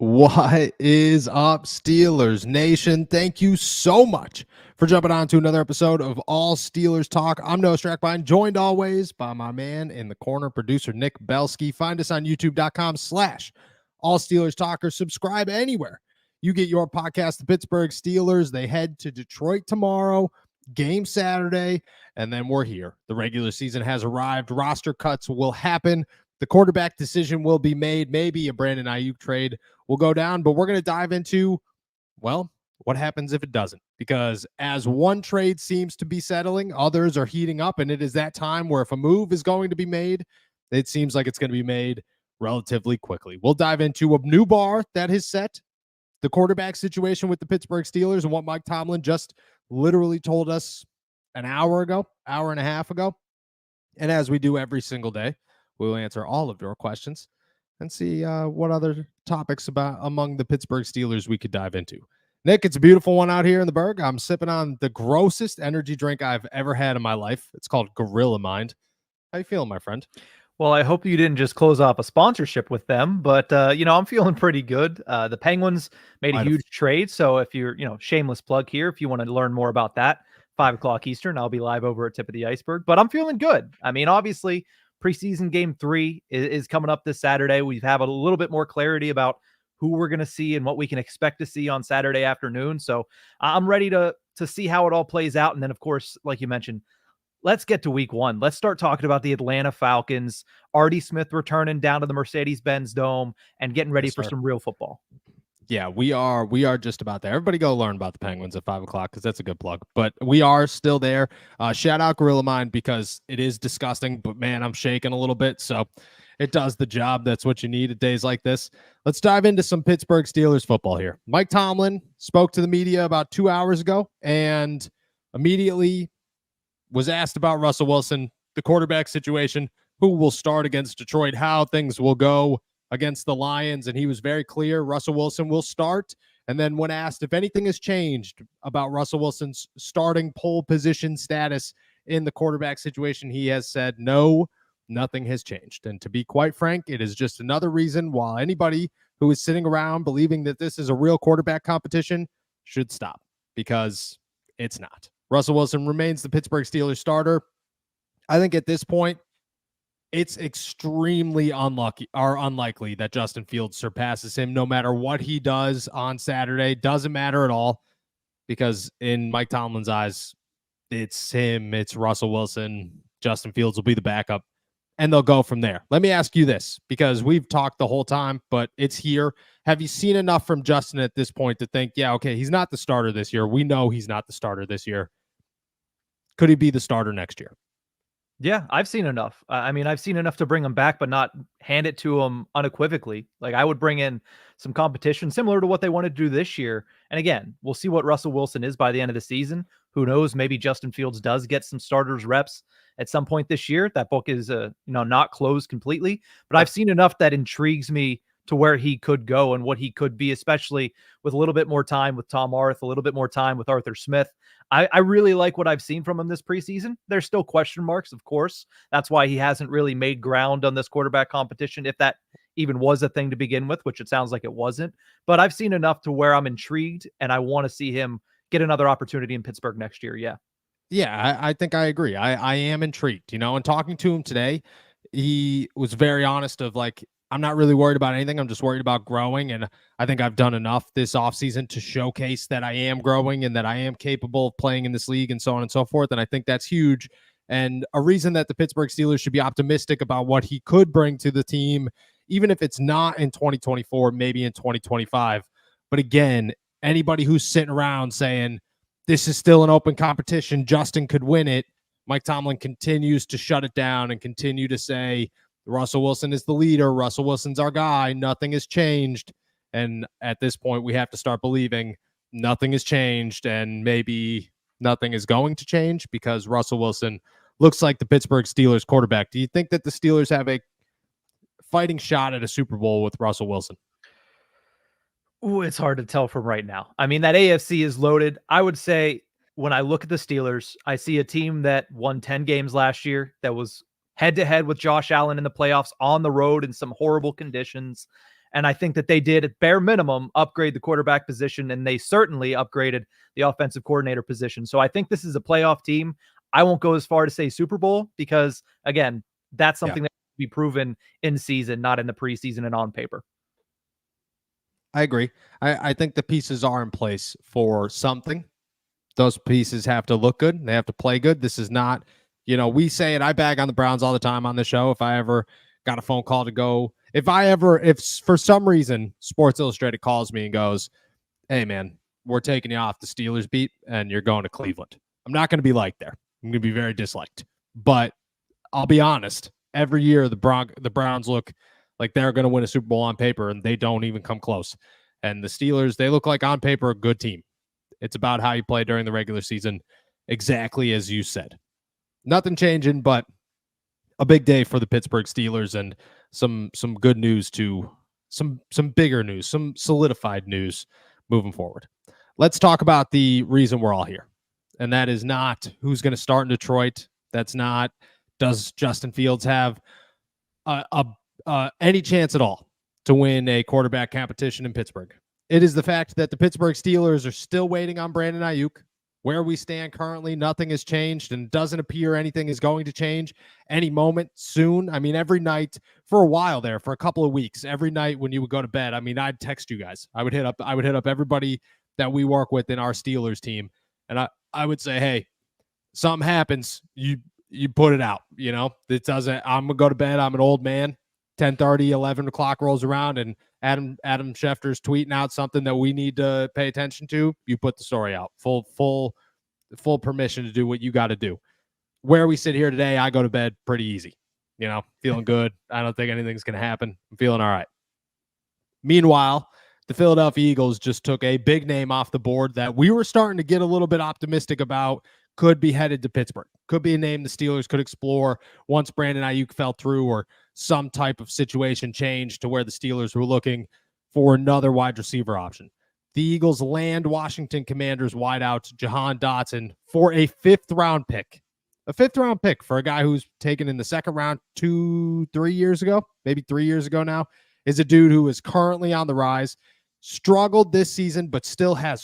What is up, Steelers Nation? Thank you so much for jumping on to another episode of All Steelers Talk. I'm Noah Strackbine, joined always by my man in the corner, producer Nick Belsky. Find us on youtube.com/All Steelers Talk or subscribe anywhere you get your podcast. The Pittsburgh Steelers, they head to Detroit tomorrow, game Saturday, and then we're here. The regular season has arrived. Roster cuts will happen. The quarterback decision will be made. Maybe a Brandon Aiyuk trade will go down, but we're going to dive into, well, what happens if it doesn't? Because as one trade seems to be settling, others are heating up, and it is that time where if a move is going to be made, it seems like it's going to be made relatively quickly. We'll dive into a new bar that is set, the quarterback situation with the Pittsburgh Steelers, and what Mike Tomlin just literally told us an hour and a half ago. And as we do every single day, we'll answer all of your questions and see what other topics among the Pittsburgh Steelers we could dive into. Nick, it's a beautiful one out here in the Berg. I'm sipping on the grossest energy drink I've ever had in my life. It's called Gorilla Mind. How you feeling, my friend? Well, I hope you didn't just close off a sponsorship with them, but I'm feeling pretty good. The Penguins made a huge trade, so if you're, shameless plug here, if you want to learn more about that, 5:00 Eastern, I'll be live over at Tip of the Iceberg. But I'm feeling good. I mean, obviously, preseason game 3 is coming up this Saturday. We have a little bit more clarity about who we're going to see and what we can expect to see on Saturday afternoon. So I'm ready to see how it all plays out. And then, of course, like you mentioned, let's get to week 1. Let's start talking about the Atlanta Falcons, Artie Smith returning down to the Mercedes-Benz Dome and getting ready for some real football. Yeah, we are just about there. Everybody go learn about the Penguins at 5:00 because that's a good plug. But we are still there. Shout out Gorilla Mind because it is disgusting, but man, I'm shaking a little bit. So it does the job. That's what you need at days like this. Let's dive into some Pittsburgh Steelers football here. Mike Tomlin spoke to the media about 2 hours ago and immediately was asked about Russell Wilson, the quarterback situation, who will start against Detroit, how things will go against the Lions, and he was very clear Russell Wilson will start. And then when asked if anything has changed about Russell Wilson's starting pole position status in the quarterback situation, he has said, no, nothing has changed. And to be quite frank, it is just another reason why anybody who is sitting around believing that this is a real quarterback competition should stop, because it's not. Russell Wilson remains the Pittsburgh Steelers starter. I think at this point, it's extremely unlikely that Justin Fields surpasses him no matter what he does on Saturday. Doesn't matter at all, because in Mike Tomlin's eyes, it's him, it's Russell Wilson. Justin Fields will be the backup, and they'll go from there. Let me ask you this, because we've talked the whole time, but it's here. Have you seen enough from Justin at this point to think, yeah, okay, he's not the starter this year. We know he's not the starter this year. Could he be the starter next year? Yeah, I've seen enough. I've seen enough to bring him back, but not hand it to him unequivocally. Like, I would bring in some competition similar to what they wanted to do this year. And again, we'll see what Russell Wilson is by the end of the season. Who knows? Maybe Justin Fields does get some starters reps at some point this year. That book is, not closed completely, but I've seen enough that intrigues me to where he could go and what he could be, especially with a little bit more time with Tom Arth, a little bit more time with Arthur Smith. I really like what I've seen from him this preseason. There's still question marks, of course. That's why he hasn't really made ground on this quarterback competition, if that even was a thing to begin with, which it sounds like it wasn't. But I've seen enough to where I'm intrigued, and I want to see him get another opportunity in Pittsburgh next year. Yeah. Yeah, I think I agree. I am intrigued, and talking to him today, he was very honest of like, I'm not really worried about anything. I'm just worried about growing. And I think I've done enough this offseason to showcase that I am growing and that I am capable of playing in this league and so on and so forth. And I think that's huge. And a reason that the Pittsburgh Steelers should be optimistic about what he could bring to the team, even if it's not in 2024, maybe in 2025. But again, anybody who's sitting around saying this is still an open competition, Justin could win it, Mike Tomlin continues to shut it down and continue to say, Russell Wilson is the leader. Russell Wilson's our guy. Nothing has changed. And at this point, we have to start believing nothing has changed, and maybe nothing is going to change, because Russell Wilson looks like the Pittsburgh Steelers quarterback. Do you think that the Steelers have a fighting shot at a Super Bowl with Russell Wilson? Ooh, it's hard to tell from right now. I mean, that AFC is loaded. I would say when I look at the Steelers, I see a team that won 10 games last year, that was head-to-head with Josh Allen in the playoffs on the road in some horrible conditions. And I think that they did, at bare minimum, upgrade the quarterback position, and they certainly upgraded the offensive coordinator position. So I think this is a playoff team. I won't go as far to say Super Bowl because, again, that's something that can be proven in season, not in the preseason and on paper. I agree. I think the pieces are in place for something. Those pieces have to look good. They have to play good. This is not, we say it. I bag on the Browns all the time on the show. If I ever got a phone call to go, if for some reason Sports Illustrated calls me and goes, hey man, we're taking you off the Steelers beat and you're going to Cleveland, I'm not going to be liked there. I'm going to be very disliked. But I'll be honest, every year the Browns look like they're going to win a Super Bowl on paper, and they don't even come close. And the Steelers, they look like on paper a good team. It's about how you play during the regular season, exactly as you said. Nothing changing, but a big day for the Pittsburgh Steelers, and some good news to some bigger news, some solidified news moving forward. Let's talk about the reason we're all here. And that is not who's going to start in Detroit. That's not, does Justin Fields have any chance at all to win a quarterback competition in Pittsburgh. It is the fact that the Pittsburgh Steelers are still waiting on Brandon Aiyuk. Where we stand currently, nothing has changed, and doesn't appear anything is going to change any moment soon. I mean, every night for a while there, for a couple of weeks, every night when you would go to bed, I mean, I'd text you guys. I would hit up everybody that we work with in our Steelers team, and I would say, hey, something happens, you put it out. It doesn't. I'm gonna go to bed. I'm an old man. 10:30, 11 o'clock rolls around, and Adam Schefter's tweeting out something that we need to pay attention to. You put the story out. Full permission to do what you got to do. Where we sit here today, I go to bed pretty easy. Feeling good. I don't think anything's gonna happen. I'm feeling all right. Meanwhile, the Philadelphia Eagles just took a big name off the board that we were starting to get a little bit optimistic about. Could be headed to Pittsburgh. Could be a name the Steelers could explore once Brandon Aiyuk fell through, or some type of situation changed to where the Steelers were looking for another wide receiver option. The Eagles land Washington Commanders wideout Jahan Dotson for a 5th-round pick. A 5th-round pick for a guy who's taken in the 2nd round 3 years ago, maybe 3 years ago now, is a dude who is currently on the rise. Struggled this season, but still has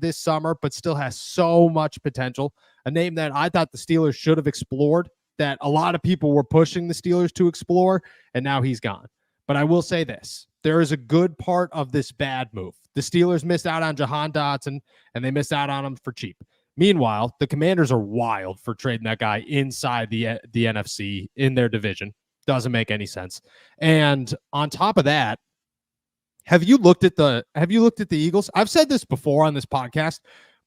this summer, but still has so much potential. A name that I thought the Steelers should have explored, that a lot of people were pushing the Steelers to explore, and now he's gone. But I will say this, there is a good part of this bad move. The Steelers missed out on Jahan Dotson, and they missed out on him for cheap. Meanwhile, the Commanders are wild for trading that guy inside the NFC in their division. Doesn't make any sense. And on top of that, Have you looked at the Eagles? I've said this before on this podcast,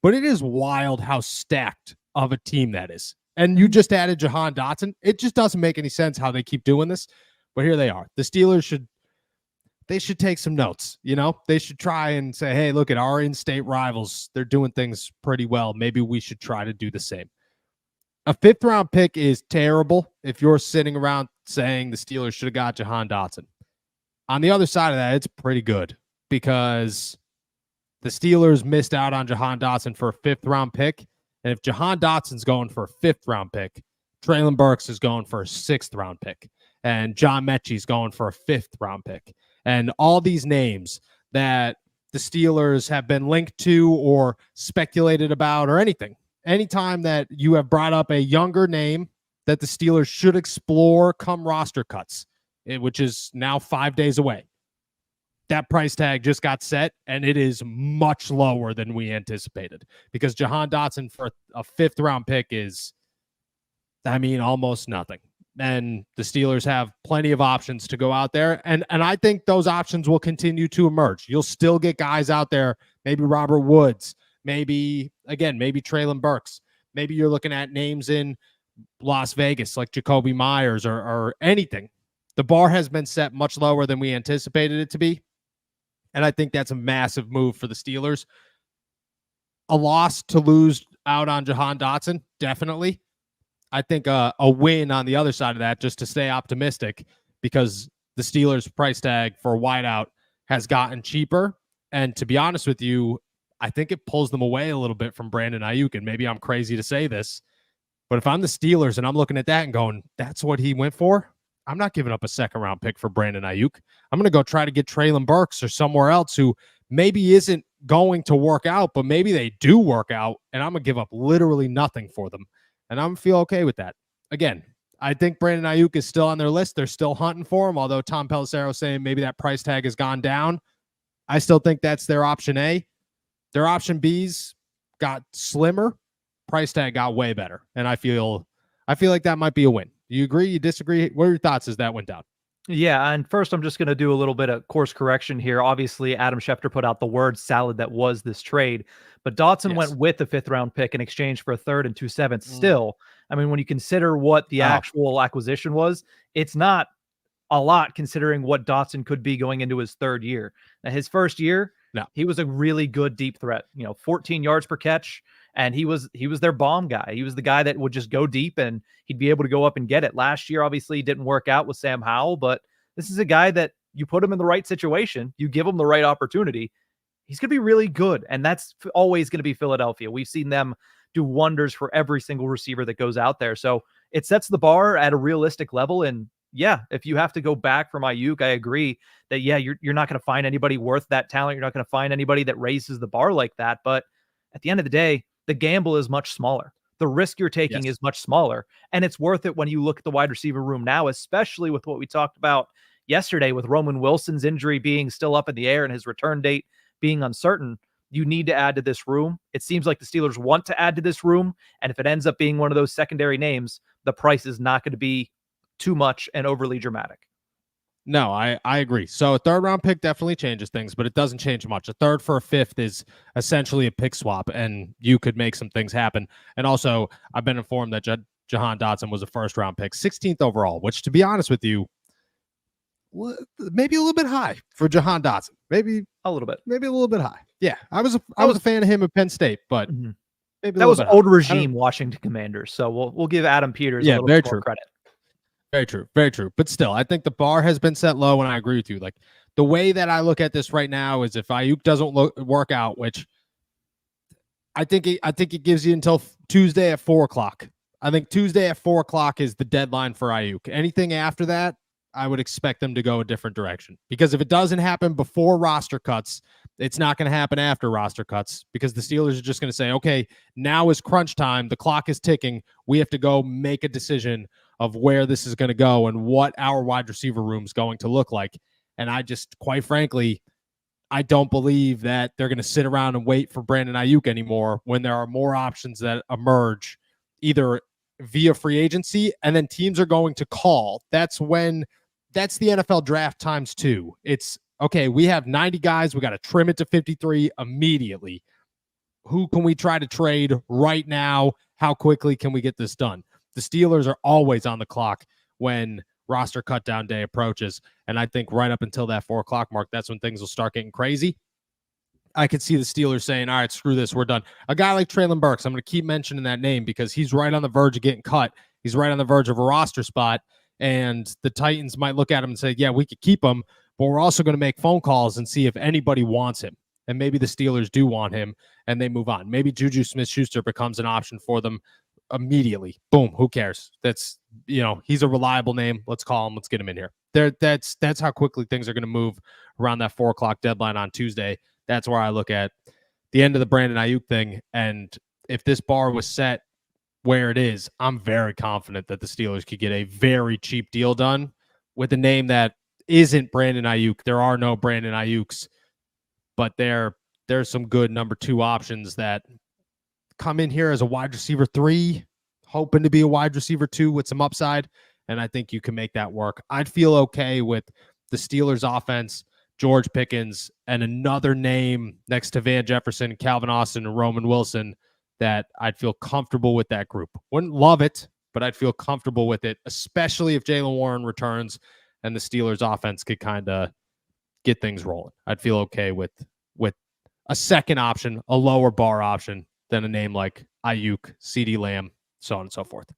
but it is wild how stacked of a team that is. And you just added Jahan Dotson. It just doesn't make any sense how they keep doing this. But here they are. The Steelers should take some notes. They should try and say, hey, look at our in-state rivals. They're doing things pretty well. Maybe we should try to do the same. A 5th-round pick is terrible if you're sitting around saying the Steelers should have got Jahan Dotson. On the other side of that, it's pretty good because the Steelers missed out on Jahan Dotson for a 5th-round pick. And if Jahan Dotson's going for a 5th-round pick, Treylon Burks is going for a 6th-round pick. And John Mechie's going for a 5th-round pick. And all these names that the Steelers have been linked to or speculated about or anything. Anytime that you have brought up a younger name that the Steelers should explore come roster cuts, which is now 5 days away. That price tag just got set, and it is much lower than we anticipated because Jahan Dotson for a 5th-round pick is, almost nothing. And the Steelers have plenty of options to go out there, and I think those options will continue to emerge. You'll still get guys out there, maybe Robert Woods, maybe Treylon Burks. Maybe you're looking at names in Las Vegas like Jacoby Myers or anything. The bar has been set much lower than we anticipated it to be. And I think that's a massive move for the Steelers. A loss to lose out on Jahan Dotson, definitely. I think a win on the other side of that, just to stay optimistic, because the Steelers' price tag for a wideout has gotten cheaper. And to be honest with you, I think it pulls them away a little bit from Brandon Aiyuk. And maybe I'm crazy to say this, but if I'm the Steelers and I'm looking at that and going, that's what he went for, I'm not giving up a second round pick for Brandon Aiyuk. I'm going to go try to get Traylon Burks or somewhere else who maybe isn't going to work out, but maybe they do work out, and I'm going to give up literally nothing for them. And I'm going to feel okay with that. Again, I think Brandon Aiyuk is still on their list. They're still hunting for him, although Tom Pelissero saying maybe that price tag has gone down. I still think that's their option A. Their option B's got slimmer. Price tag got way better. And I feel like that might be a win. Do you agree? You disagree? What are your thoughts as that went down? Yeah, and first I'm just going to do a little bit of course correction here. Obviously, Adam Schefter put out the word salad that was this trade, but Dotson went with the 5th round pick in exchange for a 3rd and 2 7ths. Still, I mean, when you consider what the actual acquisition was, it's not a lot considering what Dotson could be going into his 3rd year. Now, his 1st year, he was a really good deep threat, 14 yards per catch. And he was their bomb guy. He was the guy that would just go deep and he'd be able to go up and get it. Last year, obviously, didn't work out with Sam Howell, but this is a guy that you put him in the right situation, you give him the right opportunity, he's going to be really good. And that's always going to be Philadelphia. We've seen them do wonders for every single receiver that goes out there. So it sets the bar at a realistic level. And yeah, if you have to go back from Aiyuk, I agree that, you're not going to find anybody worth that talent. You're not going to find anybody that raises the bar like that. But at the end of the day, the gamble is much smaller. The risk you're taking is much smaller, and it's worth it when you look at the wide receiver room now, especially with what we talked about yesterday with Roman Wilson's injury being still up in the air and his return date being uncertain. You need to add to this room. It seems like the Steelers want to add to this room, and if it ends up being one of those secondary names, the price is not going to be too much and overly dramatic. No, I agree. So a 3rd round pick definitely changes things, but it doesn't change much. A 3rd for a 5th is essentially a pick swap, and you could make some things happen. And also, I've been informed that Jahan Dotson was a 1st round pick, 16th overall, which, to be honest with you, maybe a little bit high for Jahan Dotson. Maybe a little bit high. Yeah, I was a fan of him at Penn State, but maybe that was old regime Washington Commanders. So we'll give Adam Peters a little bit more credit. Very true. Very true. But still, I think the bar has been set low, and I agree with you. Like, the way that I look at this right now is if Aiyuk doesn't work out, which I think it gives you until Tuesday at 4:00. I think Tuesday at 4:00 is the deadline for Aiyuk. Anything after that, I would expect them to go a different direction. Because if it doesn't happen before roster cuts, it's not going to happen after roster cuts, because the Steelers are just going to say, okay, now is crunch time. The clock is ticking. We have to go make a decision of where this is going to go and what our wide receiver room is going to look like. And I just, quite frankly, I don't believe that they're going to sit around and wait for Brandon Aiyuk anymore when there are more options that emerge either via free agency, and then teams are going to call. That's the NFL draft times 2. It's, okay, we have 90 guys. We got to trim it to 53 immediately. Who can we try to trade right now? How quickly can we get this done? The Steelers are always on the clock when roster cut down day approaches. And I think right up until that 4:00 mark, that's when things will start getting crazy. I could see the Steelers saying, all right, screw this, we're done. A guy like Traylon Burks, I'm going to keep mentioning that name because he's right on the verge of getting cut. He's right on the verge of a roster spot. And the Titans might look at him and say, yeah, we could keep him, but we're also going to make phone calls and see if anybody wants him. And maybe the Steelers do want him and they move on. Maybe Juju Smith-Schuster becomes an option for them immediately. Boom, who cares? That's, he's a reliable name. Let's call him. Let's get him in here. That's how quickly things are going to move around that 4:00 deadline on Tuesday. That's where I look at the end of the Brandon Aiyuk thing. And if this bar was set where it is, I'm very confident that the Steelers could get a very cheap deal done with a name that isn't Brandon Aiyuk. There are no Brandon Aiyuks, but there's some good number 2 options that come in here as a wide receiver 3, hoping to be a wide receiver 2 with some upside. And I think you can make that work. I'd feel okay with the Steelers offense, George Pickens, and another name next to Van Jefferson, Calvin Austin, and Roman Wilson that I'd feel comfortable with that group. Wouldn't love it, but I'd feel comfortable with it, especially if Jaylen Warren returns and the Steelers offense could kind of get things rolling. I'd feel okay with a second option, a lower bar option than a name like Aiyuk, CeeDee Lamb, so on and so forth.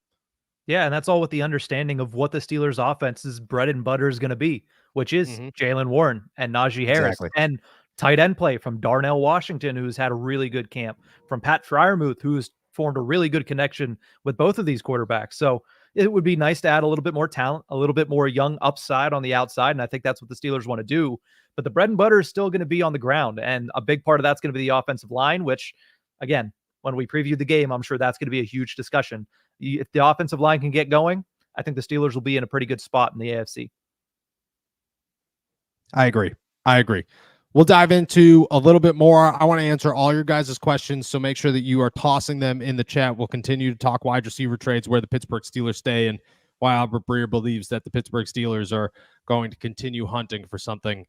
Yeah, and that's all with the understanding of what the Steelers' offense's bread and butter is going to be, which is Jaylen Warren and Najee Harris and tight end play from Darnell Washington, who's had a really good camp, from Pat Freiermuth, who's formed a really good connection with both of these quarterbacks. So it would be nice to add a little bit more talent, a little bit more young upside on the outside. And I think that's what the Steelers want to do. But the bread and butter is still going to be on the ground. And a big part of that's going to be the offensive line, which, again, when we preview the game, I'm sure that's going to be a huge discussion. If the offensive line can get going, I think the Steelers will be in a pretty good spot in the AFC. I agree. We'll dive into a little bit more. I want to answer all your guys' questions, so make sure that you are tossing them in the chat. We'll continue to talk wide receiver trades, where the Pittsburgh Steelers stay, and why Albert Breer believes that the Pittsburgh Steelers are going to continue hunting for something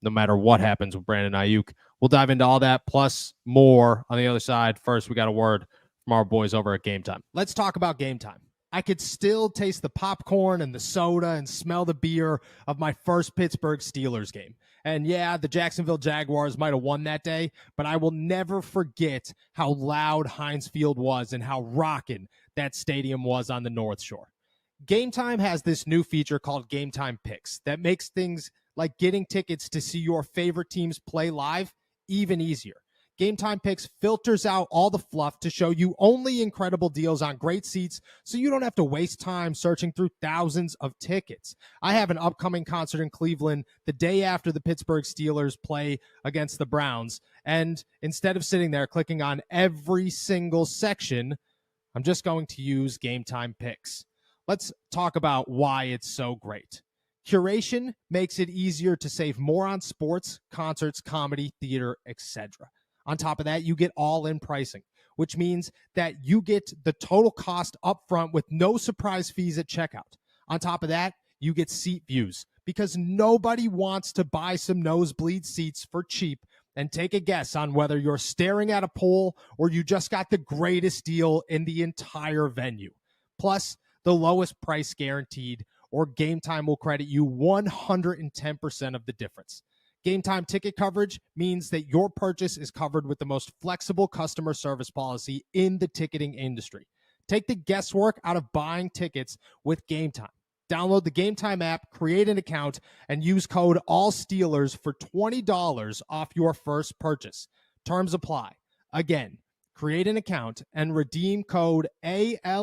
no matter what happens with Brandon Aiyuk. We'll dive into all that, plus more on the other side. First, we got a word from our boys over at Game Time. Let's talk about Game Time. I could still taste the popcorn and the soda and smell the beer of my first Pittsburgh Steelers game. And yeah, the Jacksonville Jaguars might have won that day, but I will never forget how loud Heinz Field was and how rocking that stadium was on the North Shore. Game Time has this new feature called Game Time Picks that makes things like getting tickets to see your favorite teams play live even easier. Game Time Picks filters out all the fluff to show you only incredible deals on great seats, so you don't have to waste time searching through thousands of tickets. I have an upcoming concert in Cleveland the day after the Pittsburgh Steelers play against the Browns, and instead of sitting there clicking on every single section, I'm just going to use Game Time Picks. Let's talk about why it's so great. Curation makes it easier to save more on sports, concerts, comedy, theater, etc. On top of that, you get all-in pricing, which means that you get the total cost up front with no surprise fees at checkout. On top of that, you get seat views, because nobody wants to buy some nosebleed seats for cheap and take a guess on whether you're staring at a pole or you just got the greatest deal in the entire venue. Plus, the lowest price guaranteed, or Game Time will credit you 110% of the difference. Game Time ticket coverage means that your purchase is covered with the most flexible customer service policy in the ticketing industry. Take the guesswork out of buying tickets with Game Time. Download the Game Time app, create an account, and use code ALLSTEELERS for $20 off your first purchase. Terms apply. Again, create an account and redeem code ALLSTEELERS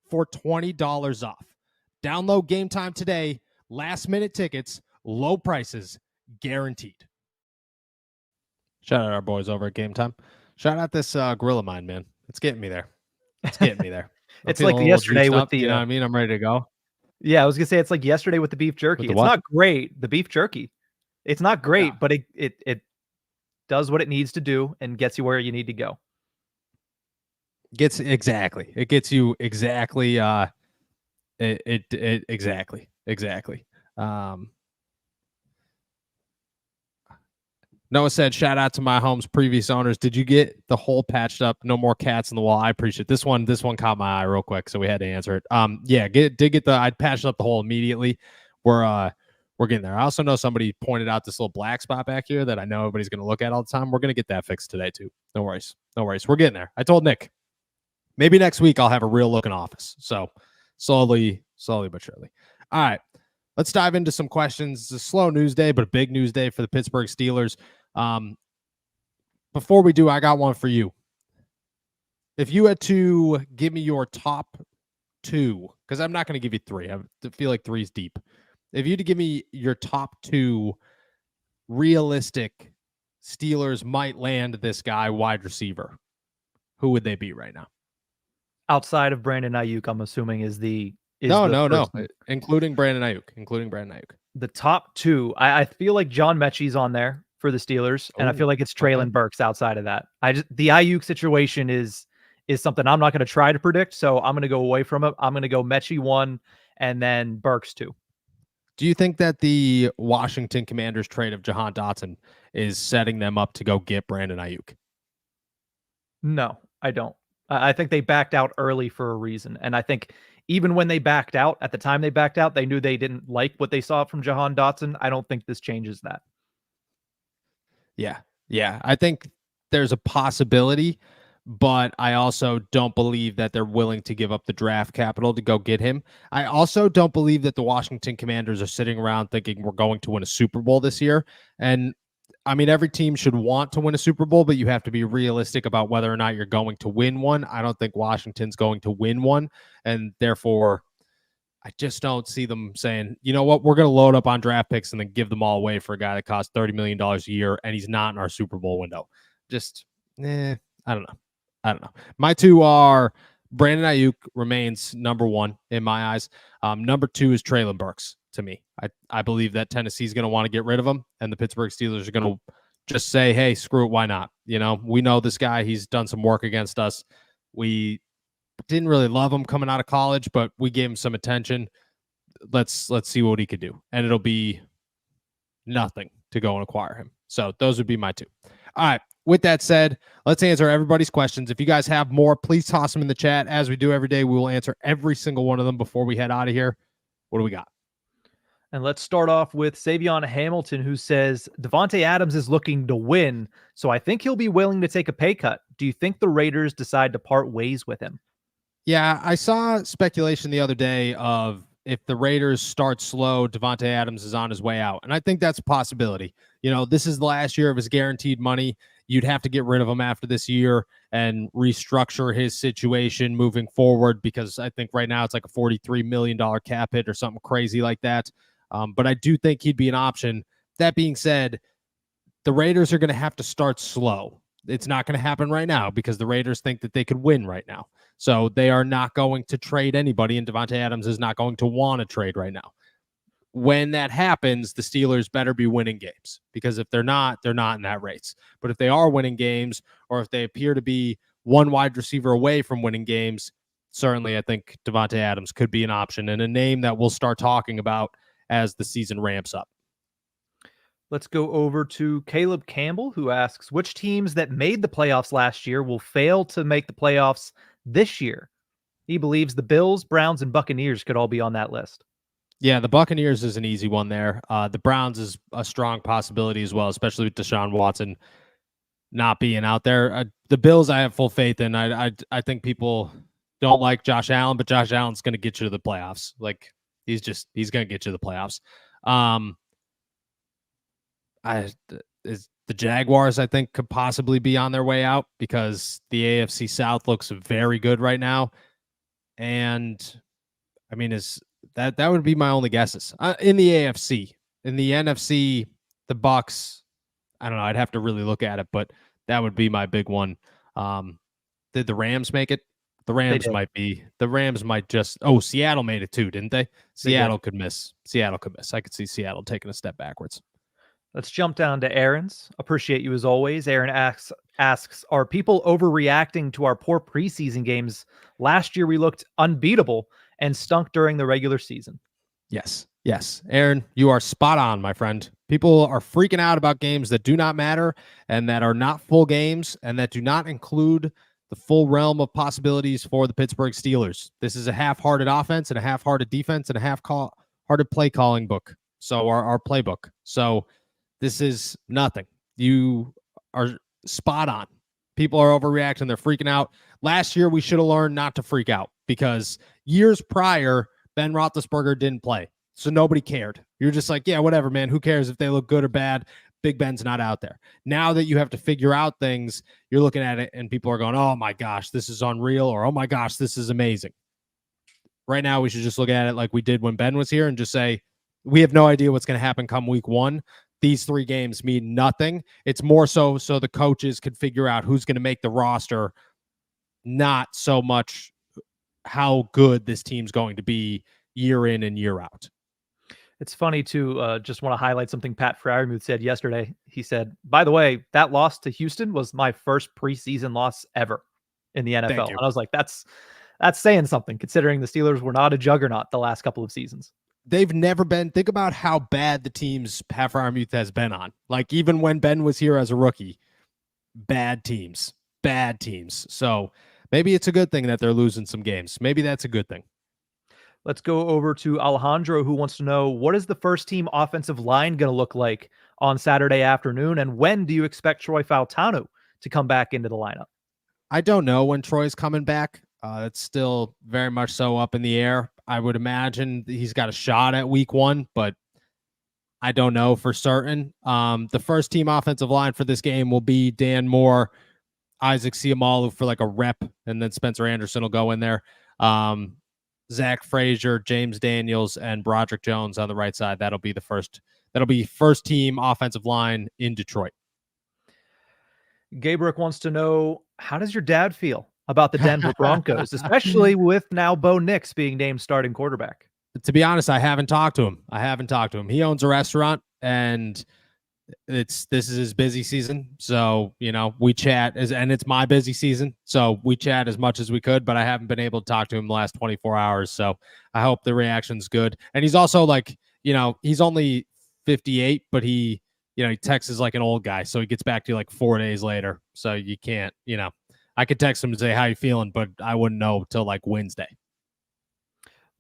for $20 off. Download Game Time today. Last-minute tickets, low prices, guaranteed. Shout out our boys over at Game Time. Shout out this grill of mine, man. It's getting me there. It's like yesterday with the, you know what I mean? I'm ready to go. Yeah, I was gonna say it's like yesterday with the beef jerky. It's not great, the beef jerky. It's not great, but it does what it needs to do and gets you where you need to go. It gets you exactly. Exactly. Noah said, shout out to my home's previous owners. Did you get the hole patched up? No more cats in the wall. I appreciate it. This one caught my eye real quick, so we had to answer it. Yeah, I patched up the hole immediately. We're getting there. I also know somebody pointed out this little black spot back here that I know everybody's going to look at all the time. We're going to get that fixed today too. No worries. We're getting there. I told Nick, maybe next week I'll have a real looking office. So slowly but surely. All right, let's dive into some questions. It's a slow news day, but a big news day for the Pittsburgh Steelers. Before we do, I got one for you. If you had to give me your top two, because I'm not going to give you three. I feel like three's deep. If you had to give me your top two realistic Steelers might land this guy wide receiver, who would they be right now? Outside of Brandon Aiyuk, I'm assuming no. Including Brandon Aiyuk. The top two, I feel like John Mechie's on there for the Steelers, and I feel like it's Treylon Burks outside of that. The Aiyuk situation is something I'm not going to try to predict, so I'm going to go away from it. I'm going to go Mechie 1 and then Burks 2. Do you think that the Washington Commanders trade of Jahan Dotson is setting them up to go get Brandon Aiyuk? No, I don't. I think they backed out early for a reason. And I think even when they backed out, at the time they backed out, they knew they didn't like what they saw from Jahan Dotson. I don't think this changes that. Yeah. I think there's a possibility, but I also don't believe that they're willing to give up the draft capital to go get him. I also don't believe that the Washington Commanders are sitting around thinking we're going to win a Super Bowl this year. And I mean, every team should want to win a Super Bowl, but you have to be realistic about whether or not you're going to win one. I don't think Washington's going to win one, and therefore I just don't see them saying, you know what, we're going to load up on draft picks and then give them all away for a guy that costs $30 million a year and he's not in our Super Bowl window. Just, I don't know. My two are Brandon Aiyuk remains number one in my eyes. Number two is Treylon Burks to me. I believe that Tennessee's going to want to get rid of him, and the Pittsburgh Steelers are going to just say, hey, screw it, why not? You know, we know this guy. He's done some work against us. We didn't really love him coming out of college, but we gave him some attention. Let's see what he could do. And it'll be nothing to go and acquire him. So those would be my two. All right. With that said, let's answer everybody's questions. If you guys have more, please toss them in the chat. As we do every day, we will answer every single one of them before we head out of here. What do we got? And let's start off with Savion Hamilton, who says Devontae Adams is looking to win, so I think he'll be willing to take a pay cut. Do you think the Raiders decide to part ways with him? Yeah, I saw speculation the other day of if the Raiders start slow, Devontae Adams is on his way out. And I think that's a possibility. You know, this is the last year of his guaranteed money. You'd have to get rid of him after this year and restructure his situation moving forward, because I think right now it's like a $43 million cap hit or something crazy like that. But I do think he'd be an option. That being said, the Raiders are going to have to start slow. It's not going to happen right now because the Raiders think that they could win right now. So they are not going to trade anybody, and Devontae Adams is not going to want to trade right now. When that happens, the Steelers better be winning games, because if they're not in that race. But if they are winning games, or if they appear to be one wide receiver away from winning games, certainly I think Devontae Adams could be an option and a name that we'll start talking about as the season ramps up. Let's go over to Caleb Campbell, who asks, which teams that made the playoffs last year will fail to make the playoffs this year? He believes the Bills, Browns, and Buccaneers could all be on that list. Yeah, the Buccaneers is an easy one there. The Browns is a strong possibility as well, especially with Deshaun Watson not being out there. The Bills I have full faith in. I think people don't like Josh Allen, but Josh Allen's going to get you to the playoffs. Like, he's going to get you to the playoffs. The Jaguars, I think, could possibly be on their way out because the AFC South looks very good right now. And I mean, that would be my only guesses. In the AFC. In the NFC, the Bucs, I don't know. I'd have to really look at it, but that would be my big one. Did the Rams make it? The Rams might be. The Rams might just. Oh, Seattle made it too, didn't they? Seattle could miss. Seattle could miss. I could see Seattle taking a step backwards. Let's jump down to Aaron's. Appreciate you as always. Aaron asks, are people overreacting to our poor preseason games? Last year we looked unbeatable and stunk during the regular season. Yes. Aaron, you are spot on, my friend. People are freaking out about games that do not matter and that are not full games and that do not include the full realm of possibilities for the Pittsburgh Steelers. This is a half-hearted offense and a half-hearted defense and a half-hearted play calling book. So our playbook. So this is nothing. You are spot on. People are overreacting. They're freaking out. Last year, we should have learned not to freak out because years prior, Ben Roethlisberger didn't play. So nobody cared. You're just like, yeah, whatever, man. Who cares if they look good or bad? Big Ben's not out there. Now that you have to figure out things, you're looking at it and people are going, oh my gosh, this is unreal, or oh my gosh, this is amazing. Right now, we should just look at it like we did when Ben was here and just say, we have no idea what's going to happen come week one. These 3 games mean nothing. It's more so the coaches could figure out who's going to make the roster, not so much how good this team's going to be year in and year out. It's funny to just want to highlight something Pat Freiermuth said yesterday. He said, by the way, that loss to Houston was my first preseason loss ever in the NFL. And I was like, that's saying something, considering the Steelers were not a juggernaut the last couple of seasons. They've never been. Think about how bad the teams Pat Freiermuth has been on. Like, even when Ben was here as a rookie, bad teams. So maybe it's a good thing that they're losing some games. Maybe that's a good thing. Let's go over to Alejandro, who wants to know, what is the first team offensive line going to look like on Saturday afternoon? And when do you expect Troy Fautanu to come back into the lineup? I don't know when Troy's coming back. It's still very much so up in the air. I would imagine he's got a shot at week 1, but I don't know for certain. The first team offensive line for this game will be Dan Moore, Isaac Siamalu for like a rep, and then Spencer Anderson will go in there. Zach Frazier, James Daniels, and Broderick Jones on the right side. That'll be first team offensive line in Detroit. Gabrick wants to know, how does your dad feel about the Denver Broncos, especially with now Bo Nix being named starting quarterback? To be honest, I haven't talked to him. He owns a restaurant, and this is his busy season. So, we chat and it's my busy season. So we chat as much as we could, but I haven't been able to talk to him the last 24 hours. So I hope the reaction's good. And he's also like, he's only 58, but he texts like an old guy. So he gets back to you like 4 days later. So you can't, I could text him and say, how you feeling? But I wouldn't know till like Wednesday.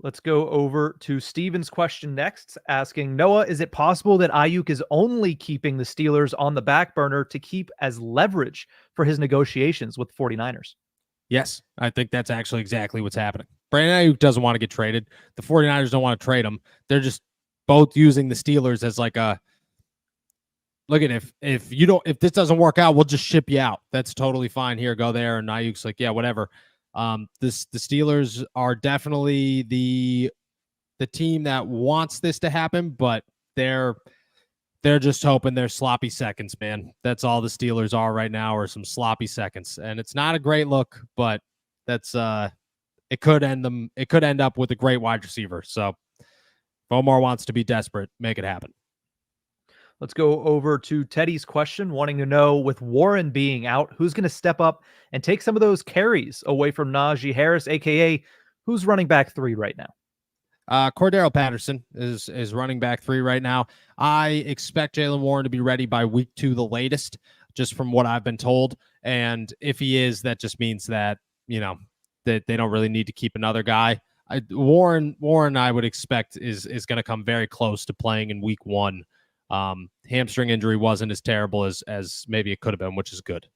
Let's go over to Steven's question next, asking, Noah, is it possible that Aiyuk is only keeping the Steelers on the back burner to keep as leverage for his negotiations with the 49ers? Yes, I think that's actually exactly what's happening. Brandon Aiyuk doesn't want to get traded. The 49ers don't want to trade him. They're just both using the Steelers as like a, look at if this doesn't work out, we'll just ship you out. That's totally fine. Here, go there. And Aiyuk's like, yeah, whatever. The Steelers are definitely the team that wants this to happen, but they're just hoping they're sloppy seconds, man. That's all the Steelers are right now, are some sloppy seconds, and it's not a great look, but that's it could end up with a great wide receiver. So if Omar wants to be desperate, make it happen. Let's go over to Teddy's question, wanting to know, with Warren being out, who's going to step up and take some of those carries away from Najee Harris, a.k.a. who's running back 3 right now? Cordero Patterson is running back 3 right now. I expect Jaylen Warren to be ready by week 2, the latest, just from what I've been told. And if he is, that just means that, that they don't really need to keep another guy. Warren, I would expect is going to come very close to playing in week 1. Hamstring injury wasn't as terrible as maybe it could have been, which is good.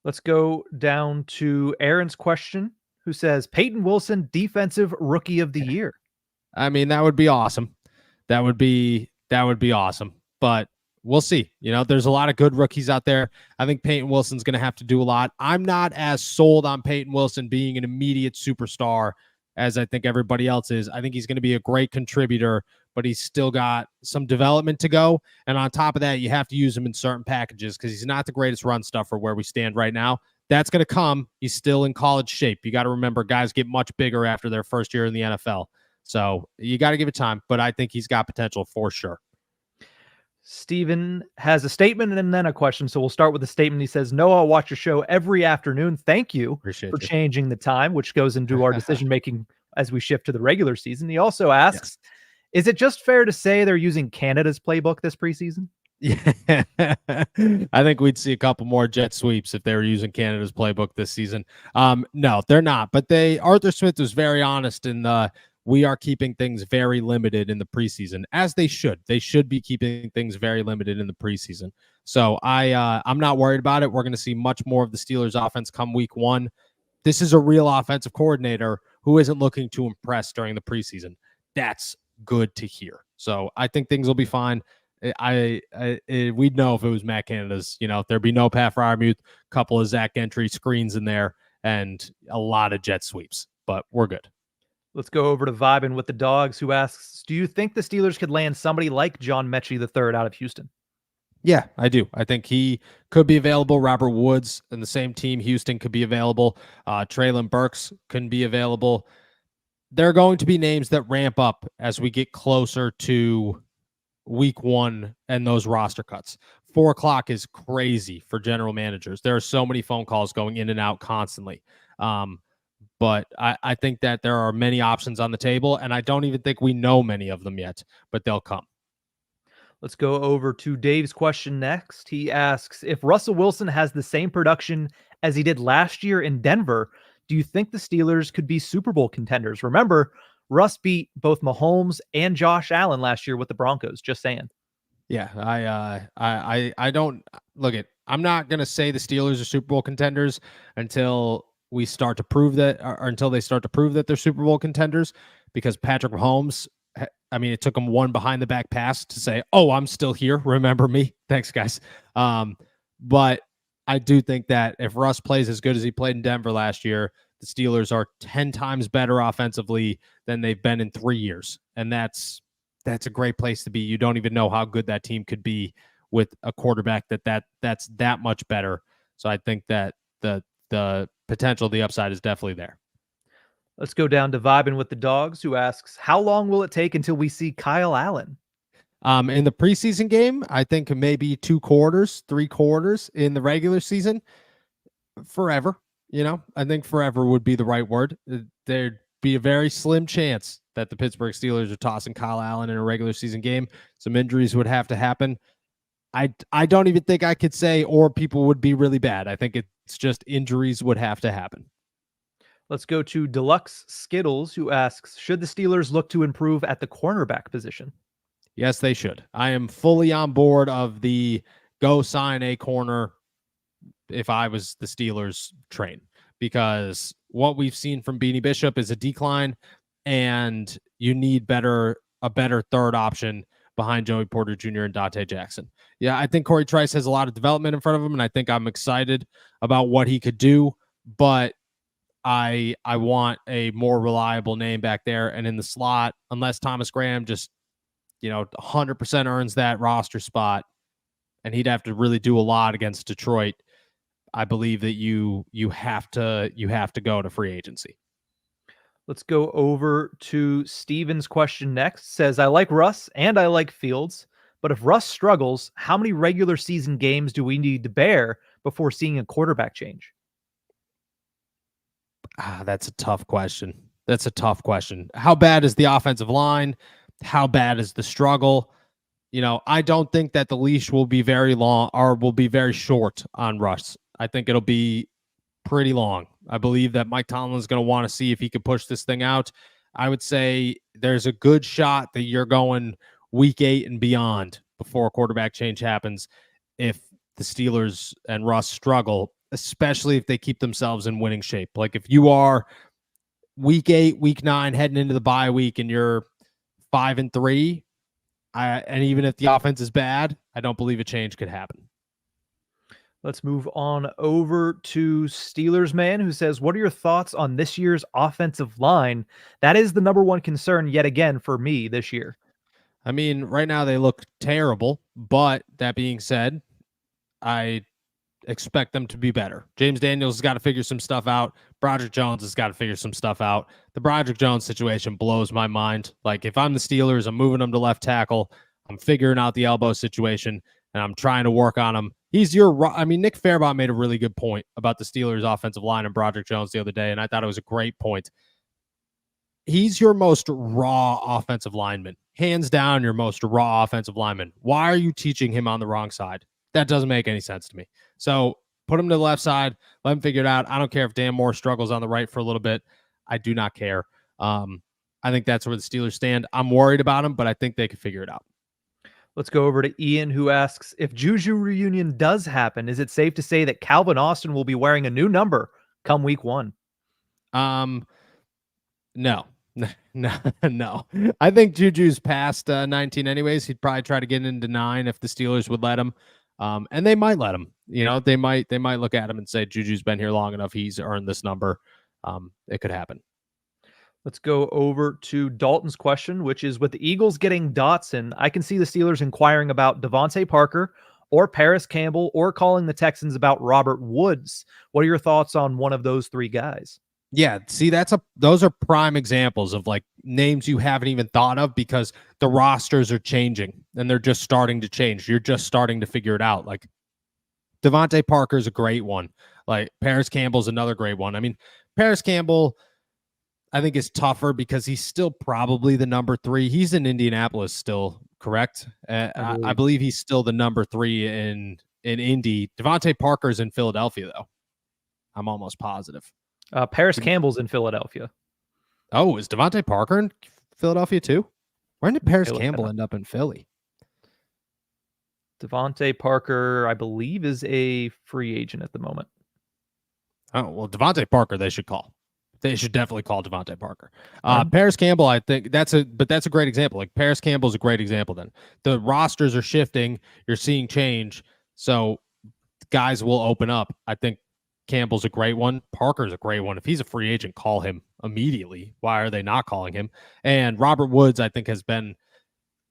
Let's go down to Aaron's question, who says, Peyton Wilson, defensive rookie of the year. I mean, that would be awesome. That would be awesome. But we'll see. There's a lot of good rookies out there. I think Peyton Wilson's going to have to do a lot. I'm not as sold on Peyton Wilson being an immediate superstar as I think everybody else is. I think he's going to be a great contributor, but he's still got some development to go. And on top of that, you have to use him in certain packages because he's not the greatest run stuffer where we stand right now. That's going to come. He's still in college shape. You got to remember, guys get much bigger after their first year in the NFL. So you got to give it time, but I think he's got potential for sure. Steven has a statement and then a question. So we'll start with the statement. He says, Noah, I watch your show every afternoon. Thank you for changing the time, which goes into our decision-making as we shift to the regular season. He also asks, Is it just fair to say they're using Canada's playbook this preseason? Yeah, I think we'd see a couple more jet sweeps if they were using Canada's playbook this season. No, they're not. But Arthur Smith was very honest in we are keeping things very limited in the preseason, as they should. They should be keeping things very limited in the preseason. So I'm not worried about it. We're going to see much more of the Steelers offense come week 1. This is a real offensive coordinator who isn't looking to impress during the preseason. That's good to hear. So I think things will be fine. We'd know if it was Matt Canada's, there'd be no Pat Freiermuth, couple of Zach Gentry screens in there, and a lot of jet sweeps, but we're good. Let's go over to Vibin with the Dogs, who asks, do you think the Steelers could land somebody like John Mechie III out of Houston? Yeah, I do. I think he could be available. Robert Woods in the same team. Houston could be available. Treylon Burks can be available. There are going to be names that ramp up as we get closer to week 1 and those roster cuts. 4:00 is crazy for general managers. There are so many phone calls going in and out constantly. But I think that there are many options on the table, and I don't even think we know many of them yet, but they'll come. Let's go over to Dave's question next. He asks, if Russell Wilson has the same production as he did last year in Denver, do you think the Steelers could be Super Bowl contenders? Remember, Russ beat both Mahomes and Josh Allen last year with the Broncos. Just saying. Yeah, I don't look at. I'm not gonna say the Steelers are Super Bowl contenders until we start to prove that, or until they start to prove that they're Super Bowl contenders, because Patrick Mahomes I mean, it took him one behind the back pass to say, "Oh, I'm still here. Remember me." Thanks, guys. But I do think that if Russ plays as good as he played in Denver last year, the Steelers are 10 times better offensively than they've been in 3 years. And that's a great place to be. You don't even know how good that team could be with a quarterback that's that much better. So I think that the potential, the upside is definitely there. Let's go down to Vibing with the Dogs, who asks, how long will it take until we see Kyle Allen? In the preseason game, I think maybe 2 quarters, 3 quarters. In the regular season, forever. I think forever would be the right word. There'd be a very slim chance that the Pittsburgh Steelers are tossing Kyle Allen in a regular season game. Some injuries would have to happen. I don't even think I could say, or people would be really bad. I think it's just injuries would have to happen. Let's go to Deluxe Skittles, who asks, should the Steelers look to improve at the cornerback position? Yes, they should. I am fully on board of the go sign a corner if I was the Steelers train, because what we've seen from Beanie Bishop is a decline, and you need a better third option behind Joey Porter Jr. and Dante Jackson. Yeah, I think Corey Trice has a lot of development in front of him, and I think I'm excited about what he could do, but I want a more reliable name back there. And in the slot, unless Thomas Graham just 100% earns that roster spot, and he'd have to really do a lot against Detroit, I believe that you have to go to free agency. Let's go over to Steven's question next. Says, I like Russ and I like Fields, but if Russ struggles, how many regular season games do we need to bear before seeing a quarterback change? That's a tough question. How bad is the offensive line? How bad is the struggle? I don't think that the leash will be very long or will be very short on Russ. I think it'll be pretty long. I believe that Mike Tomlin is going to want to see if he can push this thing out. I would say there's a good shot that you're going week 8 and beyond before a quarterback change happens if the Steelers and Russ struggle, especially if they keep themselves in winning shape. Like if you are week 8, week 9, heading into the bye week and you're 5-3, and even if the offense is bad, I don't believe a change could happen. Let's move on over to Steelers Man, who says, what are your thoughts on this year's offensive line? That is the number one concern yet again for me this year. I mean, right now they look terrible, but that being said, I expect them to be better. James Daniels has got to figure some stuff out. Broderick Jones has got to figure some stuff out. The Broderick Jones situation blows my mind. Like, if I'm the Steelers, I'm moving him to left tackle. I'm figuring out the elbow situation, and I'm trying to work on him. Nick Fairbach made a really good point about the Steelers' offensive line and Broderick Jones the other day, and I thought it was a great point. He's your most raw offensive lineman. Hands down, your most raw offensive lineman. Why are you teaching him on the wrong side? That doesn't make any sense to me. So put him to the left side. Let him figure it out. I don't care if Dan Moore struggles on the right for a little bit. I do not care. I think that's where the Steelers stand. I'm worried about him, but I think they can figure it out. Let's go over to Ian, who asks, if Juju reunion does happen, is it safe to say that Calvin Austin will be wearing a new number come week 1? No. No. I think Juju's past 19 anyways. He'd probably try to get into 9 if the Steelers would let him. And they might let him. They might look at him and say, Juju's been here long enough. He's earned this number. It could happen. Let's go over to Dalton's question, which is, with the Eagles getting Dotson, I can see the Steelers inquiring about Devontae Parker or Paris Campbell or calling the Texans about Robert Woods. What are your thoughts on one of those 3 guys? Yeah, see, those are prime examples of like names you haven't even thought of because the rosters are changing and they're just starting to change. You're just starting to figure it out. Like Devontae Parker is a great one. Like Paris Campbell's another great one. I mean, Paris Campbell, I think, is tougher because he's still probably the number 3. He's in Indianapolis still, correct? I believe he's still the number 3 in Indy. Devontae Parker's in Philadelphia, though. I'm almost positive. Paris Campbell's in Philadelphia. Oh, is Devontae Parker in Philadelphia too? When did Paris Campbell end up in Philly? Devontae Parker, I believe, is a free agent at the moment. Oh, well, Devontae Parker they should call. they should definitely call Devontae Parker. Right. Paris Campbell, I think that's a great example. Like Paris Campbell's a great example. Then the rosters are shifting. You're seeing change. So guys will open up. I think Campbell's a great one. Parker's a great one. If he's a free agent, call him immediately. Why are they not calling him? And Robert Woods, I think, has been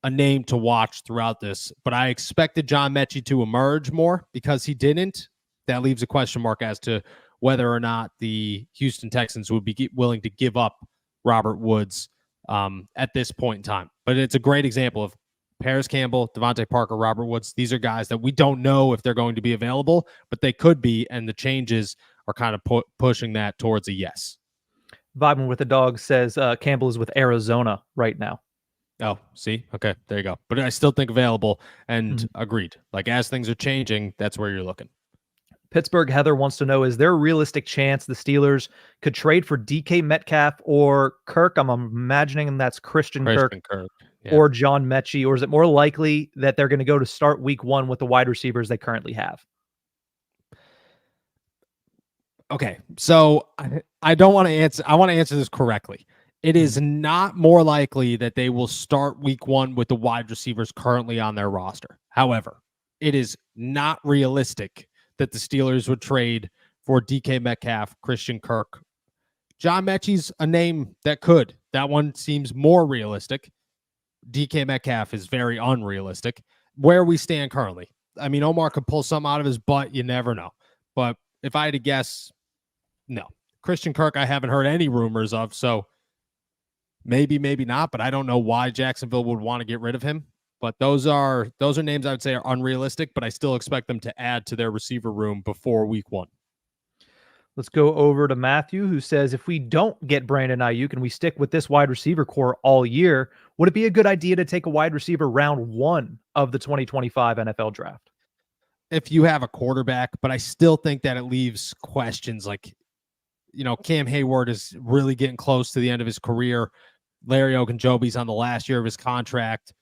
a name to watch throughout this, but I expected John Mechie to emerge more because he didn't. That leaves a question mark as to whether or not the Houston Texans would be willing to give up Robert Woods at this point in time. But it's a great example of Paris Campbell, Devontae Parker, Robert Woods. These are guys that we don't know if they're going to be available, but they could be, and the changes are kind of pushing that towards a yes. Vibing with the Dog says Campbell is with Arizona right now. Oh, see? Okay, there you go. But I still think available, and agreed. Like, as things are changing, that's where you're looking. Pittsburgh Heather wants to know, is there a realistic chance the Steelers could trade for DK Metcalf or Kirk? I'm imagining that's Christian Kirk. Yeah. Or John Mechie, or is it more likely that they're going to go to start week 1 with the wide receivers they currently have? Okay, so I don't want to answer. I want to answer this correctly. It is not more likely that they will start week 1 with the wide receivers currently on their roster. However, it is not realistic that the Steelers would trade for DK Metcalf, Christian Kirk. John Mechie's a name that could. That one seems more realistic. DK Metcalf is very unrealistic. Where we stand currently, I mean, Omar could pull something out of his butt. You never know. But if I had to guess, no. Christian Kirk, I haven't heard any rumors of, so maybe not, but I don't know why Jacksonville would want to get rid of him. But those are names I would say are unrealistic, but I still expect them to add to their receiver room before week 1. Let's go over to Matthew, who says, if we don't get Brandon Aiyuk and we stick with this wide receiver core all year, would it be a good idea to take a wide receiver round 1 of the 2025 NFL draft? If you have a quarterback, but I still think that it leaves questions like, Cam Hayward is really getting close to the end of his career. Larry Ogunjobi's on the last year of his contract.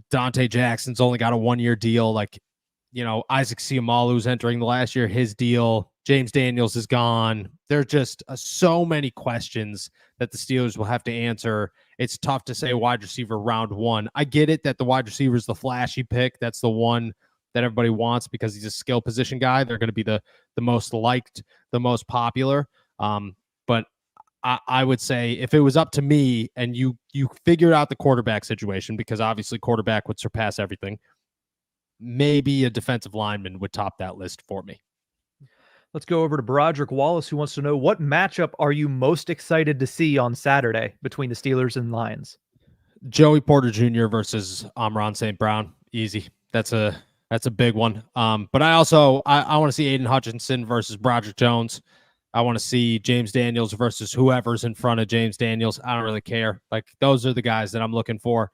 Dante Jackson's only got a 1-year deal. Isaac Seumalo's entering the last year of his deal. James Daniels is gone. There are just so many questions that the Steelers will have to answer. It's tough to say wide receiver round 1. I get it that the wide receiver is the flashy pick. That's the one that everybody wants because he's a skill position guy. They're going to be the most liked, the most popular. But I would say if it was up to me and you figured out the quarterback situation, because obviously quarterback would surpass everything, maybe a defensive lineman would top that list for me. Let's go over to Broderick Wallace, who wants to know, what matchup are you most excited to see on Saturday between the Steelers and Lions? Joey Porter Jr. versus Amon-Ra St. Brown. Easy. That's a big one. But I also I want to see Aiden Hutchinson versus Broderick Jones. I want to see James Daniels versus whoever's in front of James Daniels. I don't really care. Like, those are the guys that I'm looking for.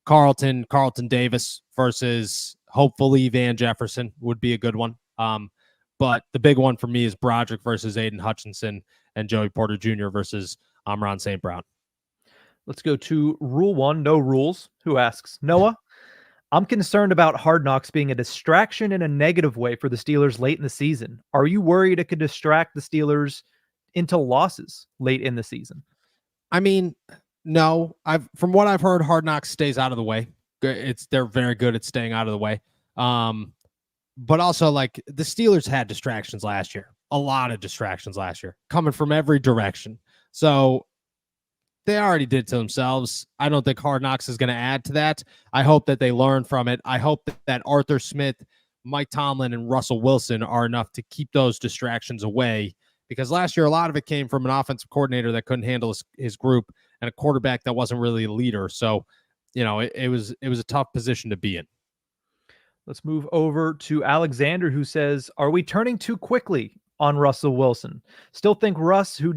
Carlton Davis versus hopefully Van Jefferson would be a good one. But the big one for me is Broderick versus Aiden Hutchinson and Joey Porter Jr. versus Amon-Ra St. Brown. Let's go to Rule 1, No Rules, who asks, Noah, I'm concerned about Hard Knocks being a distraction in a negative way for the Steelers late in the season. Are you worried it could distract the Steelers into losses late in the season? I mean, no. From what I've heard, Hard Knocks stays out of the way. They're very good at staying out of the way. But also, like, the Steelers had distractions last year. A lot of distractions last year, coming from every direction. So they already did to themselves. I don't think Hard Knocks is going to add to that. I hope that they learn from it. I hope that Arthur Smith, Mike Tomlin, and Russell Wilson are enough to keep those distractions away. Because last year, a lot of it came from an offensive coordinator that couldn't handle his group and a quarterback that wasn't really a leader. So, it was a tough position to be in. Let's move over to Alexander, who says, are we turning too quickly on Russell Wilson? Still think Russ, who